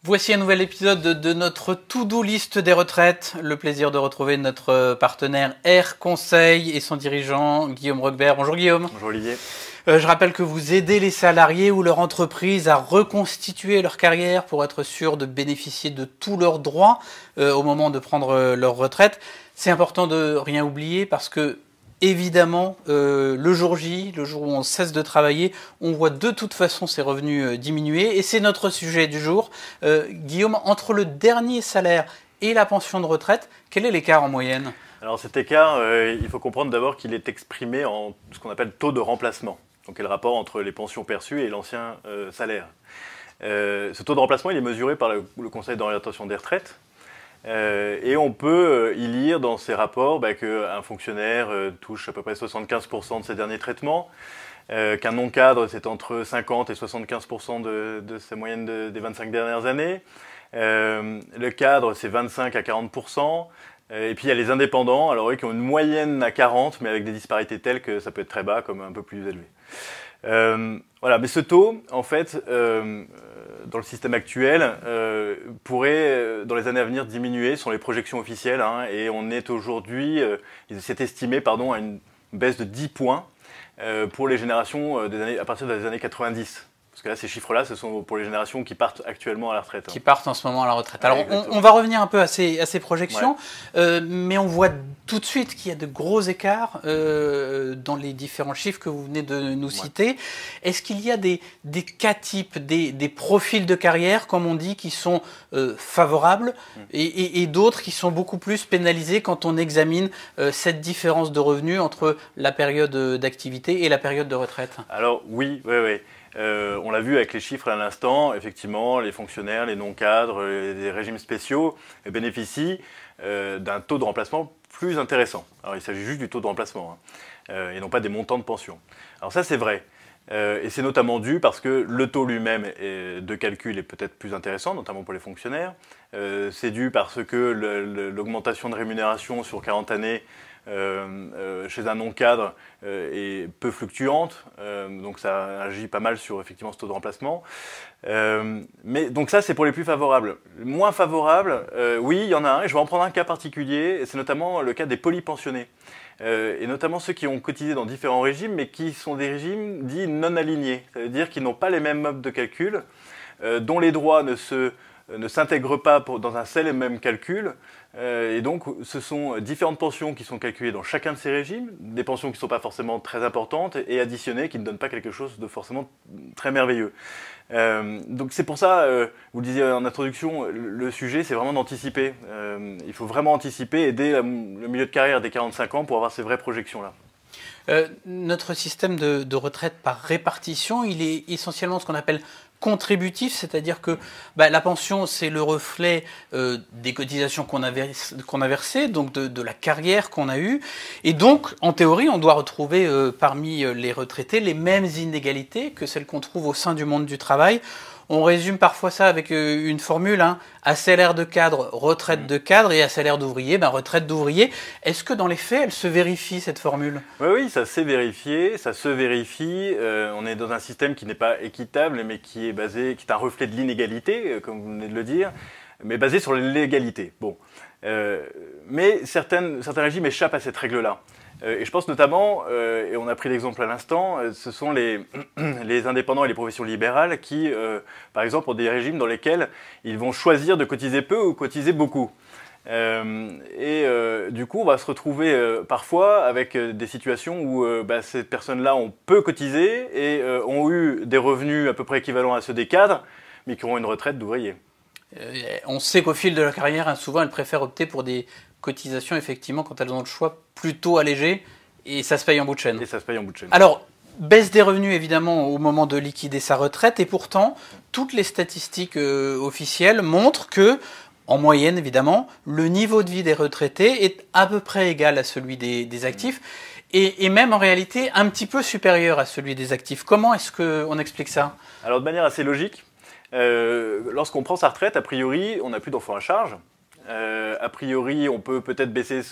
Voici un nouvel épisode de notre to-do list des retraites. Le plaisir de retrouver notre partenaire Air Conseil et son dirigeant Guillaume Roquebert. Bonjour Guillaume. Bonjour Olivier. Je rappelle que vous aidez les salariés ou leur entreprise à reconstituer leur carrière pour être sûr de bénéficier de tous leurs droits au moment de prendre leur retraite. C'est important de rien oublier parce que évidemment, le jour J, le jour où on cesse de travailler, on voit de toute façon ses revenus diminuer. Et c'est notre sujet du jour. Guillaume, entre le dernier salaire et la pension de retraite, quel est l'écart en moyenne ? Alors cet écart, il faut comprendre d'abord qu'il est exprimé en ce qu'on appelle taux de remplacement. Donc c'est le rapport entre les pensions perçues et l'ancien salaire. Ce taux de remplacement, il est mesuré par le Conseil d'orientation des retraites. Et on peut y lire dans ces rapports qu'un fonctionnaire touche à peu près 75% de ses derniers traitements, qu'un non-cadre c'est entre 50 et 75% de sa moyenne des 25 dernières années, le cadre c'est 25 à 40%, et puis il y a les indépendants, alors eux qui ont une moyenne à 40 mais avec des disparités telles que ça peut être très bas comme un peu plus élevé. Voilà, mais ce taux, en fait, dans le système actuel, pourrait, dans les années à venir, diminuer, sont les projections officielles, et on est aujourd'hui, c'est estimé, à une baisse de 10 points pour les générations à partir des années 90. Parce que là, ces chiffres-là, ce sont pour les générations qui partent actuellement à la retraite. Qui partent en ce moment à la retraite. Ouais, alors, on va revenir un peu à ces projections, mais on voit tout de suite qu'il y a de gros écarts dans les différents chiffres que vous venez de nous citer. Est-ce qu'il y a des cas types, des profils de carrière, comme on dit, qui sont favorables et d'autres qui sont beaucoup plus pénalisés quand on examine cette différence de revenus entre la période d'activité et la période de retraite ? Alors, oui. On l'a vu avec les chiffres à l'instant, effectivement, les fonctionnaires, les non-cadres, les régimes spéciaux bénéficient d'un taux de remplacement plus intéressant. Alors il s'agit juste du taux de remplacement, et non pas des montants de pension. Alors ça c'est vrai, et c'est notamment dû parce que le taux lui-même de calcul est peut-être plus intéressant, notamment pour les fonctionnaires. C'est dû parce que l'augmentation de rémunération sur 40 années chez un non-cadre est peu fluctuante, donc ça agit pas mal sur effectivement ce taux de remplacement. Mais donc ça c'est pour les plus favorables. Moins favorables, oui il y en a un, et je vais en prendre un cas particulier, et c'est notamment le cas des polypensionnés. Et notamment ceux qui ont cotisé dans différents régimes, mais qui sont des régimes dits non alignés, c'est-à-dire qu'ils n'ont pas les mêmes modes de calcul, dont les droits ne s'intègrent pas dans un seul et même calcul, et donc ce sont différentes pensions qui sont calculées dans chacun de ces régimes, des pensions qui ne sont pas forcément très importantes et additionnées qui ne donnent pas quelque chose de forcément très merveilleux. Donc c'est pour ça, vous le disiez en introduction, le sujet c'est vraiment d'anticiper. Il faut vraiment anticiper et dès le milieu de carrière des 45 ans pour avoir ces vraies projections-là. Notre système de retraite par répartition, il est essentiellement ce qu'on appelle contributif, c'est-à-dire que la pension, c'est le reflet des cotisations qu'on a versées, donc de la carrière qu'on a eue. Et donc, en théorie, on doit retrouver parmi les retraités les mêmes inégalités que celles qu'on trouve au sein du monde du travail. On résume parfois ça avec une formule, à salaire de cadre, retraite de cadre, et à salaire d'ouvrier, retraite d'ouvrier. Est-ce que dans les faits, elle se vérifie, cette formule ? Oui, ça s'est vérifié, ça se vérifie. On est dans un système qui n'est pas équitable, mais qui est un reflet de l'inégalité, comme vous venez de le dire, mais basé sur l'égalité. Bon. Mais certains régimes échappent à cette règle-là. Et je pense notamment, et on a pris l'exemple à l'instant, ce sont les indépendants et les professions libérales qui, par exemple, ont des régimes dans lesquels ils vont choisir de cotiser peu ou cotiser beaucoup. Du coup, on va se retrouver parfois avec des situations où ces personnes-là ont peu cotisé et ont eu des revenus à peu près équivalents à ceux des cadres, mais qui auront une retraite d'ouvriers. On sait qu'au fil de la carrière, souvent, elles préfèrent opter pour des cotisations, effectivement, quand elles ont le choix, plutôt allégé, et ça se paye en bout de chaîne. Alors, baisse des revenus, évidemment, au moment de liquider sa retraite, et pourtant, toutes les statistiques officielles montrent que, en moyenne, évidemment, le niveau de vie des retraités est à peu près égal à celui des actifs, et même, en réalité, un petit peu supérieur à celui des actifs. Comment est-ce qu'on explique ça ? Alors, de manière assez logique, lorsqu'on prend sa retraite, a priori, on n'a plus d'enfants à charge. A priori, on peut peut-être baisser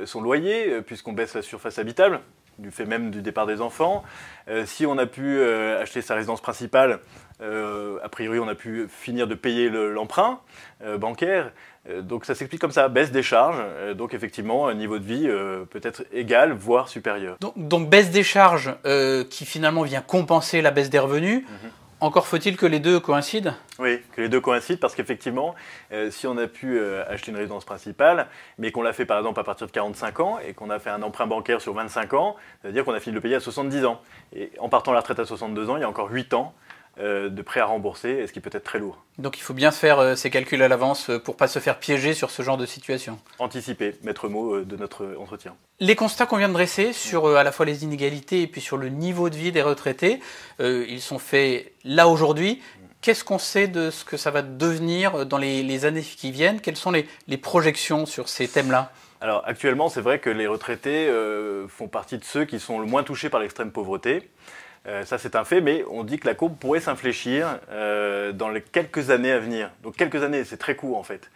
son loyer, puisqu'on baisse la surface habitable. du fait même du départ des enfants. Si on a pu acheter sa résidence principale, a priori on a pu finir de payer l'emprunt bancaire. Donc ça s'explique comme ça, baisse des charges, donc effectivement un niveau de vie peut-être égal, voire supérieur. Donc baisse des charges qui finalement vient compenser la baisse des revenus. Encore faut-il que les deux coïncident? Oui, que les deux coïncident, parce qu'effectivement, si on a pu acheter une résidence principale, mais qu'on l'a fait par exemple à partir de 45 ans, et qu'on a fait un emprunt bancaire sur 25 ans, ça veut dire qu'on a fini de le payer à 70 ans. Et en partant à la retraite à 62 ans, il y a encore 8 ans de prêts à rembourser, ce qui peut être très lourd. Donc il faut bien faire ces calculs à l'avance pour ne pas se faire piéger sur ce genre de situation. Anticiper, maître mot de notre entretien. Les constats qu'on vient de dresser sur à la fois les inégalités et puis sur le niveau de vie des retraités, ils sont faits là aujourd'hui. Qu'est-ce qu'on sait de ce que ça va devenir dans les années qui viennent? Quelles sont les projections sur ces thèmes-là? Alors actuellement, c'est vrai que les retraités font partie de ceux qui sont le moins touchés par l'extrême pauvreté. Ça c'est un fait, mais on dit que la courbe pourrait s'infléchir dans les quelques années à venir. Donc quelques années, c'est très court en fait.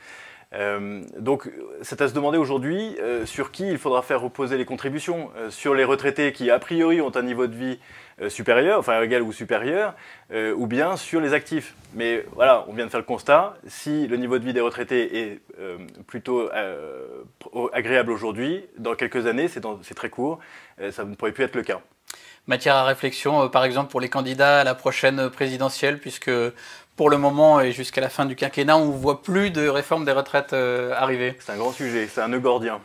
Donc c'est à se demander aujourd'hui sur qui il faudra faire reposer les contributions. Sur les retraités qui a priori ont un niveau de vie supérieur, enfin égal ou supérieur, ou bien sur les actifs. Mais voilà, on vient de faire le constat, si le niveau de vie des retraités est plutôt agréable aujourd'hui, dans quelques années, c'est très court, ça ne pourrait plus être le cas. Matière à réflexion, par exemple, pour les candidats à la prochaine présidentielle, puisque pour le moment et jusqu'à la fin du quinquennat, on ne voit plus de réforme des retraites arriver. C'est un grand sujet, c'est un nœud gordien.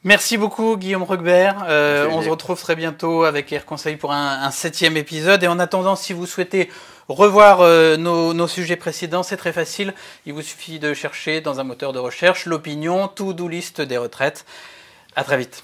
Merci beaucoup Guillaume Rugbert. On se retrouve très bientôt avec Air Conseil pour un 7e épisode. Et en attendant, si vous souhaitez revoir nos sujets précédents, c'est très facile. Il vous suffit de chercher dans un moteur de recherche l'opinion to-do list des retraites. À très vite.